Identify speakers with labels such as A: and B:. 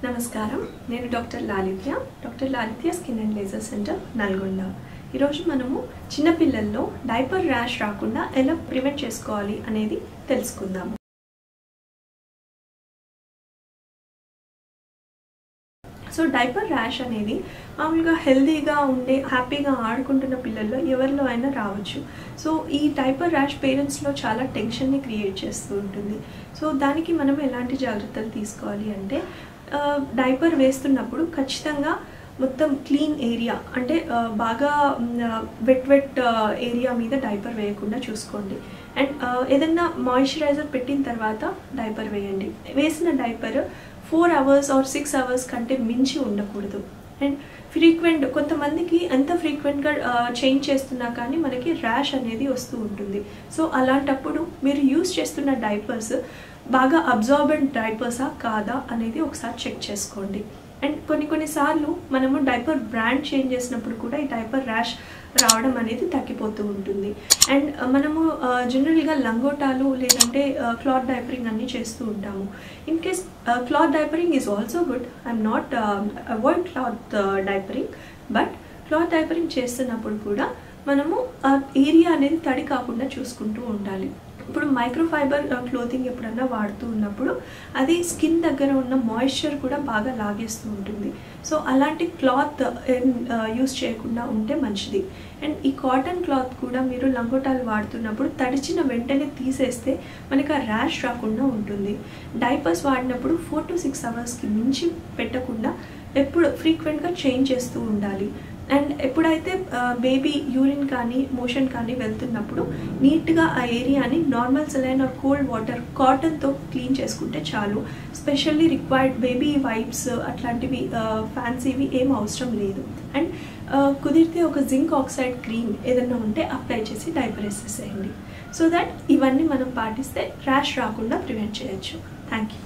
A: నమస్కారం నేను doctor Lalitya skin and laser centre Nalgonda. ఈరోజు మనము చిన్న పిల్లల్లో డైపర్ ర్యాష్ రాకుండా ఎలా ప్రివెంట్ చేసుకోవాలి అనేది తెలుసుకుందాము. సో డైపర్ ర్యాష్ అనేది మామూలుగా హెల్తీగా ఉండే హ్యాపీగా ఆడుకుంటున్న పిల్లల్లో ఎవరిలో అయినా రావచ్చు. సో ఈ డైపర్ ర్యాష్ పేరెంట్స్లో చాలా టెన్షన్ని క్రియేట్ చేస్తూ ఉంటుంది. సో దానికి మనం ఎలాంటి జాగ్రత్తలు తీసుకోవాలి అంటే డైపర్ వేస్తున్నప్పుడు ఖచ్చితంగా మొత్తం క్లీన్ ఏరియా అంటే బాగా వెట్ ఏరియా మీద డైపర్ వేయకుండా చూసుకోండి. అండ్ ఏదన్నా మాయిశ్చరైజర్ పెట్టిన తర్వాత డైపర్ వేయండి. వేసిన డైపర్ 4 hours or 6 hours కంటే మించి ఉండకూడదు. అండ్ ఫ్రీక్వెంట్ కొంతమందికి ఎంత ఫ్రీక్వెంట్గా చేంజ్ చేస్తున్నా కానీ మనకి ర్యాష్ అనేది వస్తూ ఉంటుంది. సో అలాంటప్పుడు మీరు యూస్ చేస్తున్న డైపర్స్ బాగా అబ్జార్బెంట్ డైపర్సా కాదా అనేది ఒకసారి చెక్ చేసుకోండి. అండ్ కొన్నిసార్లు మనము డైపర్ బ్రాండ్ చేంజ్ చేసినప్పుడు కూడా ఈ డైపర్ ర్యాష్ రావడం అనేది తగ్గిపోతూ ఉంటుంది. అండ్ మనము జనరల్గా లంగోటాలు లేదంటే క్లాత్ డైపరింగ్ అన్నీ చేస్తూ ఉంటాము. In case cloth diapering is also good. I'm not avoid cloth diapering, but cloth diapering చేస్తున్నప్పుడు కూడా మనము ఏరియా అనేది తడి కాకుండా చూసుకుంటూ ఉండాలి. ఇప్పుడు మైక్రోఫైబర్ క్లోతింగ్ ఎప్పుడన్నా వాడుతూ ఉన్నప్పుడు అది స్కిన్ దగ్గర ఉన్న మాయిశ్చర్ కూడా బాగా లాగేస్తూ ఉంటుంది. సో అలాంటి క్లాత్ యూస్ చేయకుండా ఉంటే మంచిది. అండ్ ఈ కాటన్ క్లాత్ కూడా మీరు లంగోటాలు వాడుతున్నప్పుడు తడిచిన వెంటనే తీసేస్తే మనకి ఆ ర్యాష్ రాకుండా ఉంటుంది. డైపర్స్ వాడినప్పుడు 4 to 6 hours మించి పెట్టకుండా ఎప్పుడు ఫ్రీక్వెంట్గా చేంజ్ చేస్తూ ఉండాలి. అండ్ ఎప్పుడైతే బేబీ యూరిన్ కానీ మోషన్ కానీ వెళ్తున్నప్పుడు నీట్గా ఆ ఏరియాని normal saline or cold water కాటన్తో క్లీన్ చేసుకుంటే చాలు. స్పెషల్లీ రిక్వైర్డ్ బేబీ వైప్స్ అట్లాంటివి ఫ్యాన్సీవి ఏం అవసరం లేదు. అండ్ కుదిరితే ఒక జింక్ ఆక్సైడ్ క్రీమ్ ఏదైనా ఉంటే అప్లై చేసి డైపర్ వేసేసేయండి. సో దట్ ఇవన్నీ మనం పాటిస్తే ర్యాష్ రాకుండా ప్రివెంట్ చేయొచ్చు. Thank you.